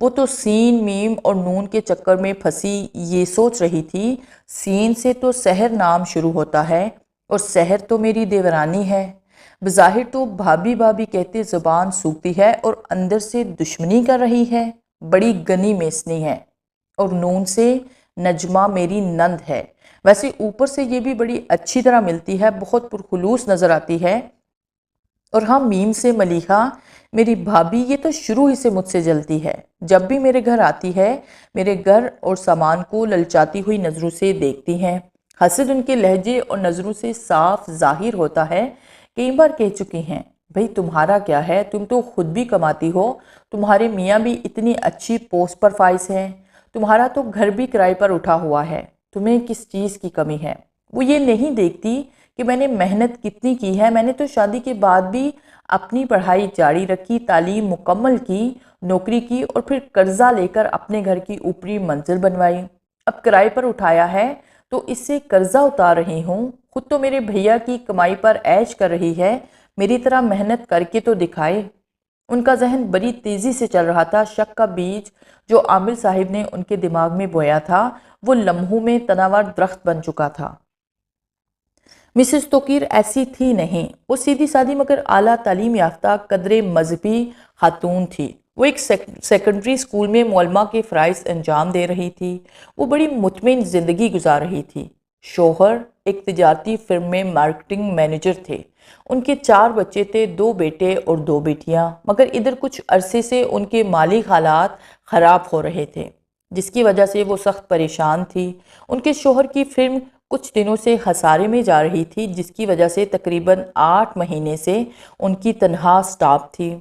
وہ تو سین میم اور نون کے چکر میں پھنسی یہ سوچ رہی تھی سین سے تو سحر نام شروع ہوتا ہے اور سحر تو میری دیورانی ہے۔ بظاہر تو بھابھی بھابھی کہتے زبان سوکھتی ہے اور اندر سے دشمنی کر رہی ہے، بڑی گنی میسنی ہے۔ اور نون سے نجمہ میری نند ہے، ویسے اوپر سے یہ بھی بڑی اچھی طرح ملتی ہے، بہت پرخلوص نظر آتی ہے۔ اور ہاں میم سے ملیحہ میری بھابھی، یہ تو شروع ہی سے مجھ سے جلتی ہے، جب بھی میرے گھر آتی ہے میرے گھر اور سامان کو للچاتی ہوئی نظروں سے دیکھتی ہیں۔ حسد ان کے لہجے اور نظروں سے صاف ظاہر ہوتا ہے۔ کئی بار کہہ چکی ہیں بھئی تمہارا کیا ہے، تم تو خود بھی کماتی ہو، تمہارے میاں بھی اتنی اچھی پوسٹ پر فائز ہیں، تمہارا تو گھر بھی کرائے پر اٹھا ہوا ہے، تمہیں کس چیز کی کمی ہے۔ وہ یہ نہیں دیکھتی کہ میں نے محنت کتنی کی ہے، میں نے تو شادی کے بعد بھی اپنی پڑھائی جاری رکھی، تعلیم مکمل کی، نوکری کی اور پھر قرضہ لے کر اپنے گھر کی اوپری منزل بنوائی۔ اب کرائے پر اٹھایا ہے تو اس سے قرضہ اتار رہی ہوں، خود تو میرے بھیا کی کمائی پر عیش کر رہی ہے، میری طرح محنت کر کے تو دکھائے۔ ان کا ذہن بڑی تیزی سے چل رہا تھا، شک کا بیج جو عامر صاحب نے ان کے دماغ میں بویا تھا وہ لمحوں میں تناور درخت بن چکا تھا۔ مسز توقیر ایسی تھی نہیں، وہ سیدھی سادی مگر اعلیٰ تعلیم یافتہ قدرے مذہبی خاتون تھی۔ وہ ایک سیکنڈری اسکول میں معلمہ کے فرائض انجام دے رہی تھی۔ وہ بڑی مطمئن زندگی گزار رہی تھی۔ شوہر ایک تجارتی فرم میں مارکیٹنگ مینیجر تھے۔ ان کے 4 بچے تھے، 2 بیٹے اور 2 بیٹیاں، مگر ادھر کچھ عرصے سے ان کے مالی حالات خراب ہو رہے تھے، جس کی وجہ سے وہ سخت پریشان تھی۔ ان کے شوہر کی فرم کچھ دنوں سے خسارے میں جا رہی تھی، جس کی وجہ سے تقریباً 8 مہینے سے ان کی تنہا سٹاپ تھی۔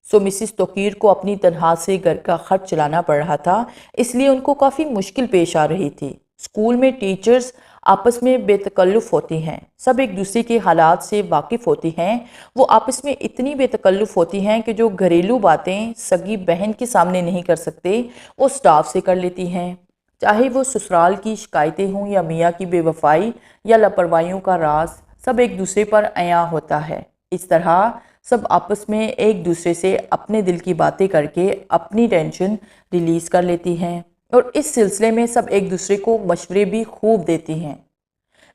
سو مسز توقیر کو اپنی تنہا سے گھر کا خرچ چلانا پڑ رہا تھا، اس لیے ان کو کافی مشکل پیش آ رہی تھی۔ اسکول میں ٹیچرز آپس میں بے تکلف ہوتی ہیں، سب ایک دوسرے کے حالات سے واقف ہوتی ہیں۔ وہ آپس میں اتنی بے تکلف ہوتی ہیں کہ جو گھریلو باتیں سگی بہن کے سامنے نہیں کر سکتے وہ سٹاف سے کر لیتی ہیں، چاہے وہ سسرال کی شکایتیں ہوں یا میاں کی بے وفائی یا لاپرواہیوں کا راز، سب ایک دوسرے پر عیاں ہوتا ہے۔ اس طرح سب آپس میں ایک دوسرے سے اپنے دل کی باتیں کر کے اپنی ٹینشن ریلیز کر لیتی ہیں، اور اس سلسلے میں سب ایک دوسرے کو مشورے بھی خوب دیتی ہیں۔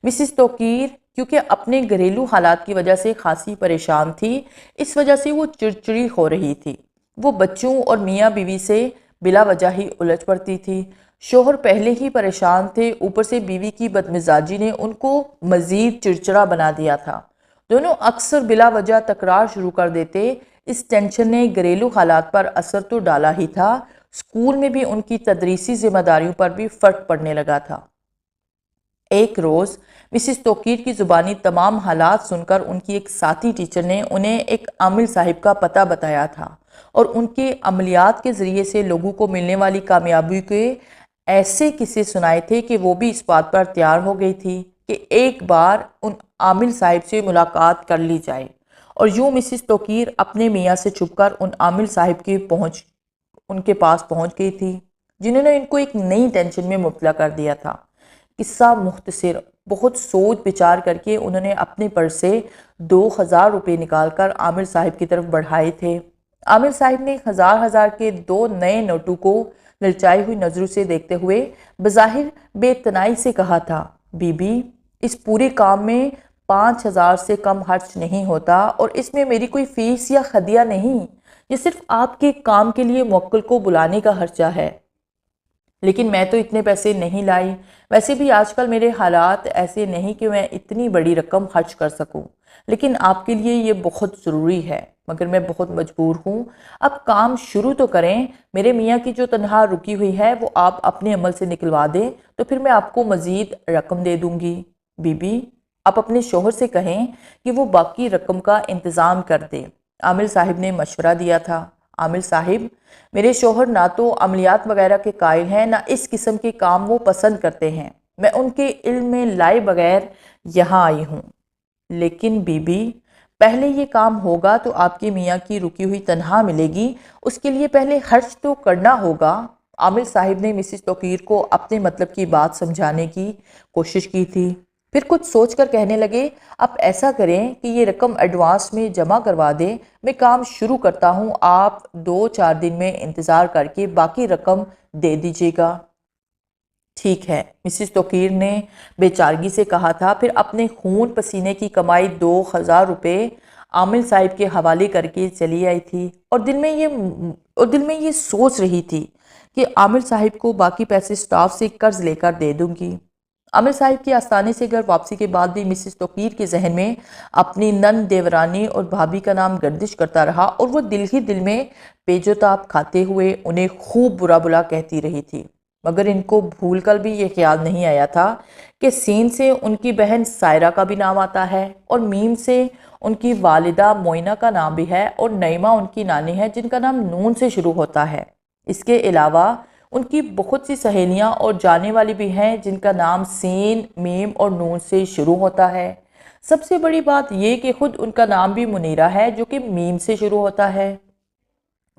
مسز توقیر کیونکہ اپنے گھریلو حالات کی وجہ سے خاصی پریشان تھی، اس وجہ سے وہ چڑچڑی ہو رہی تھی۔ وہ بچوں اور میاں بیوی سے بلا وجہ ہی الجھ پڑتی تھی۔ شوہر پہلے ہی پریشان تھے، اوپر سے بیوی کی بدمزاجی نے ان کو مزید چڑچڑا بنا دیا تھا۔ دونوں اکثر بلا وجہ تکرار شروع کر دیتے۔ اس ٹینشن نے گھریلو حالات پر اثر تو ڈالا ہی تھا، اسکول میں بھی ان کی تدریسی ذمہ داریوں پر بھی فرق پڑنے لگا تھا۔ ایک روز مسز توقیر کی زبانی تمام حالات سن کر ان کی ایک ساتھی ٹیچر نے انہیں ایک عامر صاحب کا پتہ بتایا تھا اور ان کے عملیات کے ذریعے سے لوگوں کو ملنے والی کامیابی کے ایسے قصے سنائے تھے کہ وہ بھی اس بات پر تیار ہو گئی تھی کہ ایک بار ان عامر صاحب سے ملاقات کر لی جائے۔ اور یوں مسز توقیر اپنے میاں سے چھپ کر ان عامر صاحب ان کے پاس پہنچ گئی تھی، جنہوں نے ان کو ایک نئی ٹینشن میں مبتلا کر دیا تھا۔ قصہ مختصر، بہت سوچ بچار کر کے انہوں نے اپنے پرس سے 2000 روپے نکال کر عامر صاحب کی طرف بڑھائے تھے۔ عامر صاحب نے 1000 کے 2 نئے نوٹوں کو للچائی ہوئی نظروں سے دیکھتے ہوئے بظاہر بے تنائی سے کہا تھا، بی بی اس پورے کام میں 5000 سے کم خرچ نہیں ہوتا، اور اس میں میری کوئی فیس یا خدیہ نہیں، یہ صرف آپ کے کام کے لیے موکل کو بلانے کا خرچہ ہے۔ لیکن میں تو اتنے پیسے نہیں لائی، ویسے بھی آج کل میرے حالات ایسے نہیں کہ میں اتنی بڑی رقم خرچ کر سکوں، لیکن آپ کے لیے یہ بہت ضروری ہے، مگر میں بہت مجبور ہوں۔ اب کام شروع تو کریں، میرے میاں کی جو تنخواہ رکی ہوئی ہے وہ آپ اپنے عمل سے نکلوا دیں تو پھر میں آپ کو مزید رقم دے دوں گی۔ بی بی آپ اپنے شوہر سے کہیں کہ وہ باقی رقم کا انتظام کر دے، عامر صاحب نے مشورہ دیا تھا۔ عامر صاحب میرے شوہر نہ تو عملیات وغیرہ کے قائل ہیں، نہ اس قسم کے کام وہ پسند کرتے ہیں، میں ان کے علم میں لائے بغیر یہاں آئی ہوں۔ لیکن بی بی پہلے یہ کام ہوگا تو آپ کے میاں کی رکی ہوئی تنخواہ ملے گی، اس کے لیے پہلے خرچ تو کرنا ہوگا۔ عامر صاحب نے مسز توقیر کو اپنے مطلب کی بات سمجھانے کی کوشش کی تھی۔ پھر کچھ سوچ کر کہنے لگے، آپ ایسا کریں کہ یہ رقم ایڈوانس میں جمع کروا دیں، میں کام شروع کرتا ہوں، آپ 2-4 دن میں انتظار کر کے باقی رقم دے دیجیے گا۔ ٹھیک ہے، مسز توقیر نے بے چارگی سے کہا تھا، پھر اپنے خون پسینے کی کمائی 2000 روپے عامل صاحب کے حوالے کر کے چلی آئی تھی اور دل میں یہ سوچ رہی تھی کہ عامل صاحب کو باقی پیسے سٹاف سے قرض لے کر دے دوں گی۔ عامل صاحب کی آستانے سے گھر واپسی کے بعد بھی مسز توقیر کے ذہن میں اپنی نند دیورانی اور بھابھی کا نام گردش کرتا رہا اور وہ دل ہی دل میں پیچ و تاب کھاتے ہوئے انہیں خوب برا بلا کہتی رہی تھی، مگر ان کو بھول کر بھی یہ خیال نہیں آیا تھا کہ سین سے ان کی بہن سائرہ کا بھی نام آتا ہے اور میم سے ان کی والدہ معینہ کا نام بھی ہے اور نعیمہ ان کی نانی ہے جن کا نام نون سے شروع ہوتا ہے۔ اس کے علاوہ ان کی بہت سی سہیلیاں اور جانے والی بھی ہیں جن کا نام سین، میم اور نون سے شروع ہوتا ہے۔ سب سے بڑی بات یہ کہ خود ان کا نام بھی منیرہ ہے جو کہ میم سے شروع ہوتا ہے،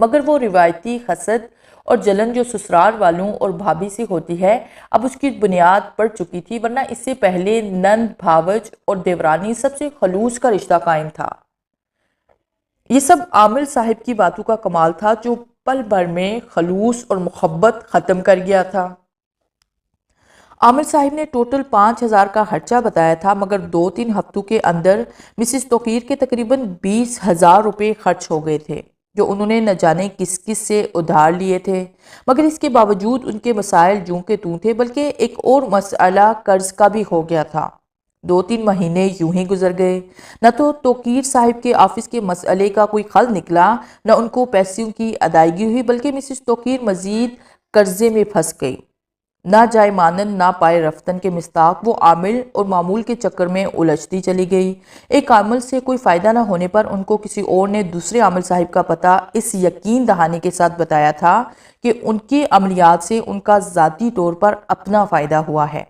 مگر وہ روایتی حسد اور جلن جو سسرال والوں اور بھابھی سے ہوتی ہے اب اس کی بنیاد پڑ چکی تھی، ورنہ اس سے پہلے نند، بھاوج اور دیورانی سب سے خلوص کا رشتہ قائم تھا۔ یہ سب عامل صاحب کی باتوں کا کمال تھا جو پل بھر میں خلوص اور محبت ختم کر گیا تھا۔ عامل صاحب نے ٹوٹل 5000 کا خرچہ بتایا تھا، مگر 2-3 ہفتوں کے اندر مسز توقیر کے تقریباً 20,000 روپے خرچ ہو گئے تھے جو انہوں نے نہ جانے کس کس سے ادھار لیے تھے، مگر اس کے باوجود ان کے مسائل جوں کے توں تھے، بلکہ ایک اور مسئلہ قرض کا بھی ہو گیا تھا۔ 2-3 مہینے یوں ہی گزر گئے، نہ تو توقیر صاحب کے آفس کے مسئلے کا کوئی حل نکلا، نہ ان کو پیسوں کی ادائیگی ہوئی، بلکہ مسز توقیر مزید قرضے میں پھنس گئی۔ نہ جائے مانند نہ پائے رفتن کے مستاق وہ عامل اور معمول کے چکر میں الجھتی چلی گئی۔ ایک عامل سے کوئی فائدہ نہ ہونے پر ان کو کسی اور نے دوسرے عامل صاحب کا پتہ اس یقین دہانے کے ساتھ بتایا تھا کہ ان کی عملیات سے ان کا ذاتی طور پر اپنا فائدہ ہوا ہے۔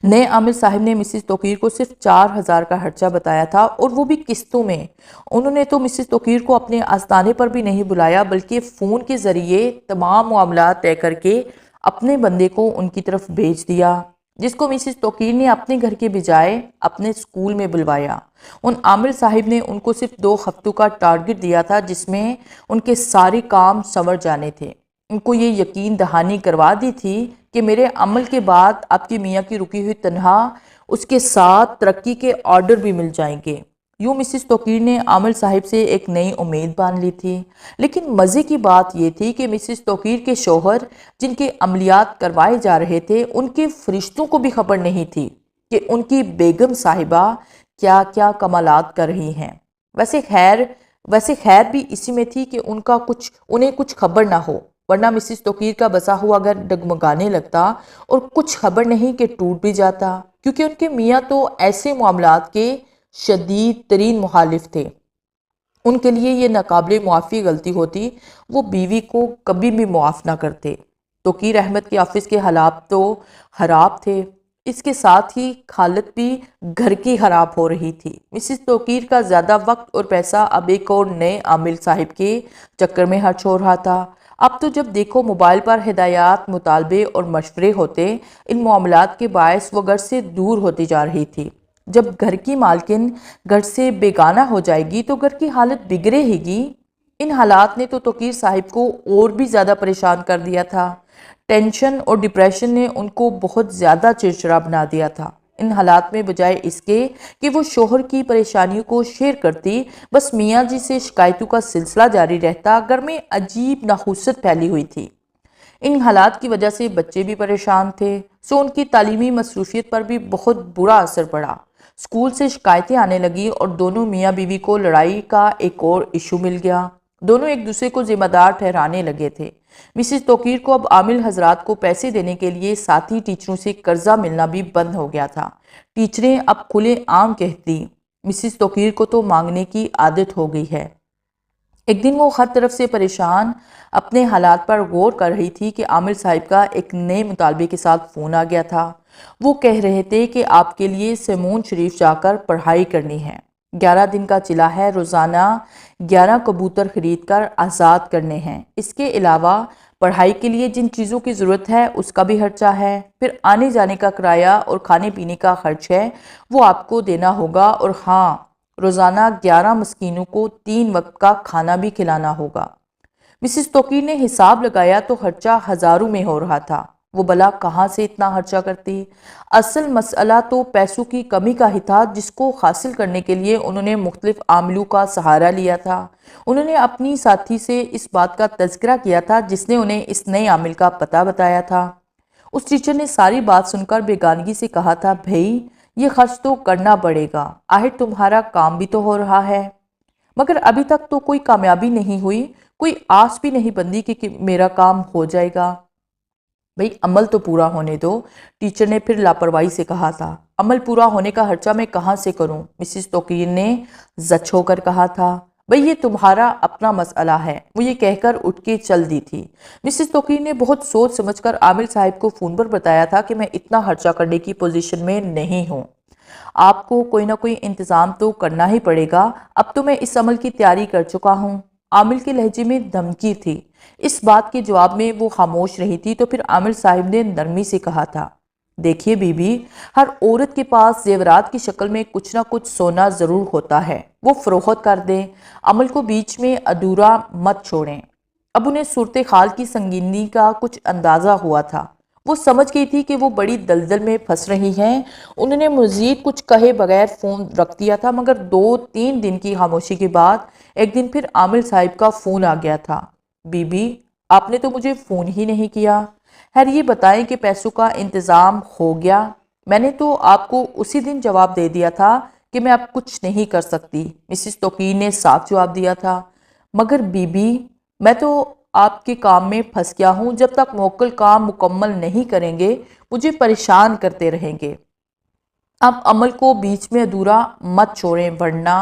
نئے عامل صاحب نے مسز توقیر کو صرف 4000 کا خرچہ بتایا تھا اور وہ بھی قسطوں میں۔ انہوں نے تو مسز توقیر کو اپنے آستانے پر بھی نہیں بلایا، بلکہ فون کے ذریعے تمام معاملات طے کر کے اپنے بندے کو ان کی طرف بھیج دیا، جس کو مسز توقیر نے اپنے گھر کے بجائے اپنے سکول میں بلوایا۔ ان عامل صاحب نے ان کو صرف 2 ہفتوں کا ٹارگٹ دیا تھا جس میں ان کے سارے کام سنور جانے تھے۔ ان کو یہ یقین دہانی کروا دی تھی کہ میرے عمل کے بعد آپ کی میاں کی رکی ہوئی تنخواہ اس کے ساتھ ترقی کے آرڈر بھی مل جائیں گے۔ یوں مسز توقیر نے عامل صاحب سے ایک نئی امید باندھ لی تھی، لیکن مزے کی بات یہ تھی کہ مسز توقیر کے شوہر جن کے عملیات کروائے جا رہے تھے ان کے فرشتوں کو بھی خبر نہیں تھی کہ ان کی بیگم صاحبہ کیا کیا کمالات کر رہی ہیں۔ ویسے خیر بھی اسی میں تھی کہ انہیں کچھ خبر نہ ہو، ورنہ مسز توقیر کا بسا ہوا گھر ڈگمگانے لگتا اور کچھ خبر نہیں کہ ٹوٹ بھی جاتا، کیونکہ ان کے میاں تو ایسے معاملات کے شدید ترین مخالف تھے۔ ان کے لیے یہ ناقابل معافی غلطی ہوتی، وہ بیوی کو کبھی بھی معاف نہ کرتے۔ توقیر احمد کے آفس کے حالات تو خراب تھے، اس کے ساتھ ہی حالت بھی گھر کی خراب ہو رہی تھی۔ مسز توقیر کا زیادہ وقت اور پیسہ اب ایک اور نئے عامل صاحب کے چکر میں خرچ ہو رہا تھا۔ اب تو جب دیکھو موبائل پر ہدایات، مطالبے اور مشورے ہوتے، ان معاملات کے باعث وہ گھر سے دور ہوتی جا رہی تھی۔ جب گھر کی مالکن گھر سے بیگانہ ہو جائے گی تو گھر کی حالت بگڑے ہی گی۔ ان حالات نے تو توقیر صاحب کو اور بھی زیادہ پریشان کر دیا تھا۔ ٹینشن اور ڈپریشن نے ان کو بہت زیادہ چڑچڑا بنا دیا تھا۔ ان حالات میں بجائے اس کے کہ وہ شوہر کی پریشانیوں کو شیئر کرتی، بس میاں جی سے شکایتوں کا سلسلہ جاری رہتا، گھر میں عجیب نحوست پھیلی ہوئی تھی۔ ان حالات کی وجہ سے بچے بھی پریشان تھے، سو ان کی تعلیمی مصروفیت پر بھی بہت برا اثر پڑا۔ اسکول سے شکایتیں آنے لگی اور دونوں میاں بیوی کو لڑائی کا ایک اور ایشو مل گیا۔ دونوں ایک دوسرے کو ذمہ دار ٹھہرانے لگے تھے۔ مسز توقیر کو اب عامل حضرات کو پیسے دینے کے لیے ساتھی ٹیچروں سے قرضہ ملنا بھی بند ہو گیا تھا۔ ٹیچریں اب کھلے عام کہتی، مسز توقیر کو تو مانگنے کی عادت ہو گئی ہے۔ ایک دن وہ ہر طرف سے پریشان اپنے حالات پر غور کر رہی تھی کہ عامل صاحب کا ایک نئے مطالبے کے ساتھ فون آ گیا تھا۔ وہ کہہ رہے تھے کہ آپ کے لیے سیمون شریف جا کر پڑھائی کرنی ہے، 11 دن کا چلا ہے، روزانہ 11 کبوتر خرید کر آزاد کرنے ہیں۔ اس کے علاوہ پڑھائی کے لیے جن چیزوں کی ضرورت ہے اس کا بھی خرچہ ہے، پھر آنے جانے کا کرایہ اور کھانے پینے کا خرچ ہے وہ آپ کو دینا ہوگا، اور ہاں روزانہ 11 مسکینوں کو 3 وقت کا کھانا بھی کھلانا ہوگا۔ مسز توقیر نے حساب لگایا تو خرچہ ہزاروں میں ہو رہا تھا۔ وہ بلا کہاں سے اتنا خرچہ کرتی؟ اصل مسئلہ تو پیسوں کی کمی کا ہی تھا، جس کو حاصل کرنے کے لیے انہوں نے مختلف عاملوں کا سہارا لیا تھا۔ انہوں نے اپنی ساتھی سے اس بات کا تذکرہ کیا تھا جس نے انہیں اس نئے عامل کا پتہ بتایا تھا۔ اس ٹیچر نے ساری بات سن کر بیگانگی سے کہا تھا، بھئی یہ خرچ تو کرنا پڑے گا، آخر تمہارا کام بھی تو ہو رہا ہے۔ مگر ابھی تک تو کوئی کامیابی نہیں ہوئی، کوئی آس بھی نہیں بندی کہ میرا کام ہو جائے گا۔ بھئی عمل تو پورا ہونے دو، ٹیچر نے پھر لاپرواہی سے کہا تھا۔ عمل پورا ہونے کا خرچہ میں کہاں سے کروں؟ مسز توقیر نے زچ ہو کر کہا تھا۔ بھئی یہ تمہارا اپنا مسئلہ ہے، وہ یہ کہہ کر اٹھ کے چل دی تھی۔ مسز توقیر نے بہت سوچ سمجھ کر عامل صاحب کو فون پر بتایا تھا کہ میں اتنا خرچہ کرنے کی پوزیشن میں نہیں ہوں، آپ کو کوئی نہ کوئی انتظام تو کرنا ہی پڑے گا، اب تو میں اس عمل کی تیاری کر چکا ہوں۔ عامل کے لہجے میں دھمکی تھی۔ اس بات کے جواب میں وہ خاموش رہی تھی تو پھر عامل صاحب نے نرمی سے کہا تھا، دیکھیے بی بی، ہر عورت کے پاس زیورات کی شکل میں کچھ نہ کچھ سونا ضرور ہوتا ہے، وہ فروخت کر دیں، عمل کو بیچ میں ادھورا مت چھوڑیں۔ اب انہیں صورتحال کی سنگینی کا کچھ اندازہ ہوا تھا۔ وہ سمجھ گئی تھی کہ وہ بڑی دلدل میں پھنس رہی ہیں۔ انہوں نے مزید کچھ کہے بغیر فون رکھ دیا تھا، مگر 2-3 دن کی خاموشی کے بعد ایک دن پھر عامل صاحب کا فون آ گیا تھا۔ بی بی، آپ نے تو مجھے فون ہی نہیں کیا، خیر یہ بتائیں کہ پیسوں کا انتظام ہو گیا؟ میں نے تو آپ کو اسی دن جواب دے دیا تھا کہ میں اب کچھ نہیں کر سکتی، مسز توقیر نے صاف جواب دیا تھا۔ مگر بی بی، میں تو آپ کے کام میں پھنس گیا ہوں، جب تک موکل کام مکمل نہیں کریں گے مجھے پریشان کرتے رہیں گے۔ اب عمل کو بیچ میں ادھورا مت چھوڑیں ورنہ۔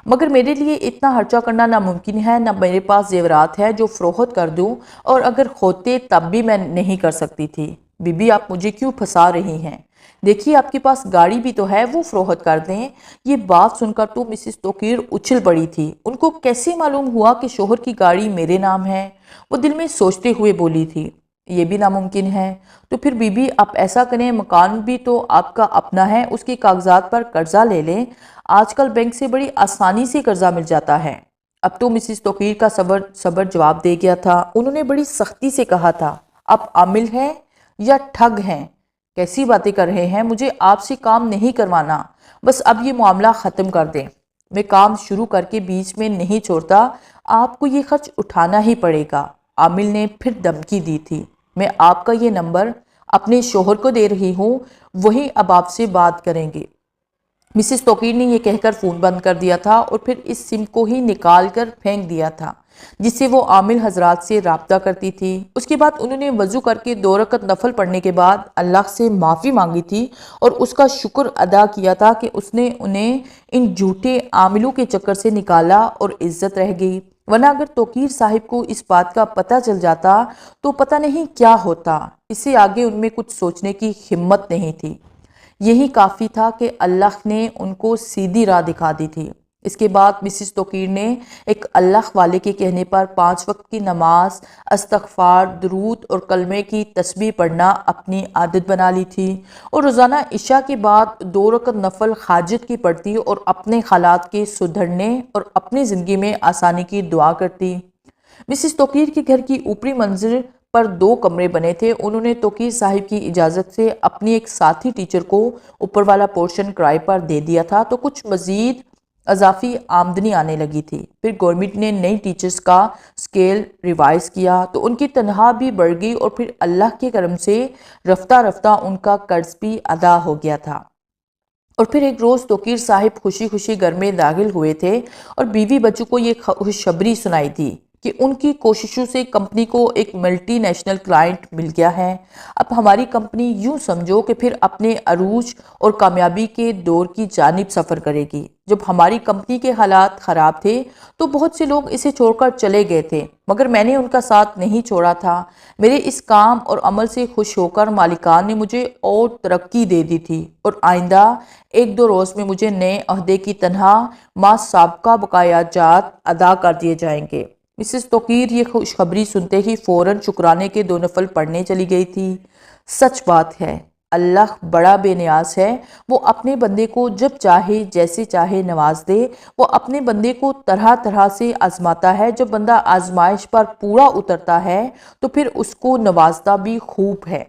مگر میرے لیے اتنا خرچہ کرنا ناممکن ہے، نہ میرے پاس زیورات ہے جو فروخت کر دوں، اور اگر ہوتے تب بھی میں نہیں کر سکتی تھی۔ بی بی آپ مجھے کیوں پھنسا رہی ہیں؟ دیکھیے آپ کے پاس گاڑی بھی تو ہے، وہ فروخت کر دیں۔ یہ بات سن کر تو مسز توقیر اچھل پڑی تھی۔ ان کو کیسے معلوم ہوا کہ شوہر کی گاڑی میرے نام ہے؟ وہ دل میں سوچتے ہوئے بولی تھی، یہ بھی ناممکن ہے۔ تو پھر بی بی آپ ایسا کریں، مکان بھی تو آپ کا اپنا ہے، اس کے کاغذات پر قرضہ لے لیں، آج کل بینک سے بڑی آسانی سے قرضہ مل جاتا ہے۔ اب تو مسز توقیر کا صبر جواب دے گیا تھا۔ انہوں نے بڑی سختی سے کہا تھا، آپ عامل ہیں یا ٹھگ ہیں؟ کیسی باتیں کر رہے ہیں؟ مجھے آپ سے کام نہیں کروانا، بس اب یہ معاملہ ختم کر دیں۔ میں کام شروع کر کے بیچ میں نہیں چھوڑتا، آپ کو یہ خرچ اٹھانا ہی پڑے گا۔ عامل نے پھر دھمکی دی تھی، میں آپ کا یہ نمبر اپنے شوہر کو دے رہی ہوں، وہی اب آپ سے بات کریں گے۔ مسز توقیر نے یہ کہہ کر فون بند کر دیا تھا اور پھر اس سم کو ہی نکال کر پھینک دیا تھا جس سے وہ عامل حضرات سے رابطہ کرتی تھی۔ اس کے بعد انہوں نے وضو کر کے 2 رکعت نفل پڑھنے کے بعد اللہ سے معافی مانگی تھی اور اس کا شکر ادا کیا تھا کہ اس نے انہیں ان جھوٹے عاملوں کے چکر سے نکالا اور عزت رہ گئی، ورنہ اگر توقیر صاحب کو اس بات کا پتہ چل جاتا تو پتہ نہیں کیا ہوتا۔ اس سے آگے ان میں کچھ سوچنے کی ہمت نہیں تھی۔ یہی کافی تھا کہ اللہ نے ان کو سیدھی راہ دکھا دی تھی۔ اس کے بعد مسز توقیر نے ایک اللہ والے کے کہنے پر 5 وقت کی نماز، استغفار، درود اور کلمے کی تسبیح پڑھنا اپنی عادت بنا لی تھی، اور روزانہ عشاء کے بعد 2 رکعت نفل حاجت کی پڑھتی اور اپنے حالات کے سدھرنے اور اپنی زندگی میں آسانی کی دعا کرتی۔ مسز توقیر کے گھر کی اوپری منزل پر 2 کمرے بنے تھے۔ انہوں نے توقیر صاحب کی اجازت سے اپنی ایک ساتھی ٹیچر کو اوپر والا پورشن کرائے پر دے دیا تھا تو کچھ مزید اضافی آمدنی آنے لگی تھی۔ پھر گورنمنٹ نے نئی ٹیچرز کا سکیل ریوائز کیا تو ان کی تنخواہ بھی بڑھ گئی اور پھر اللہ کے کرم سے رفتہ رفتہ ان کا قرض بھی ادا ہو گیا تھا۔ اور پھر ایک روز توقیر صاحب خوشی خوشی گھر میں داخل ہوئے تھے اور بیوی بچوں کو یہ خوشخبری سنائی تھی کہ ان کی کوششوں سے کمپنی کو ایک ملٹی نیشنل کلائنٹ مل گیا ہے۔ اب ہماری کمپنی یوں سمجھو کہ پھر اپنے عروج اور کامیابی کے دور کی جانب سفر کرے گی۔ جب ہماری کمپنی کے حالات خراب تھے تو بہت سے لوگ اسے چھوڑ کر چلے گئے تھے، مگر میں نے ان کا ساتھ نہیں چھوڑا تھا۔ میرے اس کام اور عمل سے خوش ہو کر مالکان نے مجھے اور ترقی دے دی تھی اور آئندہ 1-2 روز میں مجھے نئے عہدے کی تنخواہ ما سابقہ بقایا جات ادا کر دیے جائیں گے۔ مسز توقیر یہ خوشخبری سنتے ہی فوراً شکرانے کے 2 نفل پڑھنے چلی گئی تھی۔ سچ بات ہے، اللہ بڑا بے نیاز ہے، وہ اپنے بندے کو جب چاہے جیسے چاہے نواز دے۔ وہ اپنے بندے کو طرح طرح سے آزماتا ہے، جب بندہ آزمائش پر پورا اترتا ہے تو پھر اس کو نوازتا بھی خوب ہے۔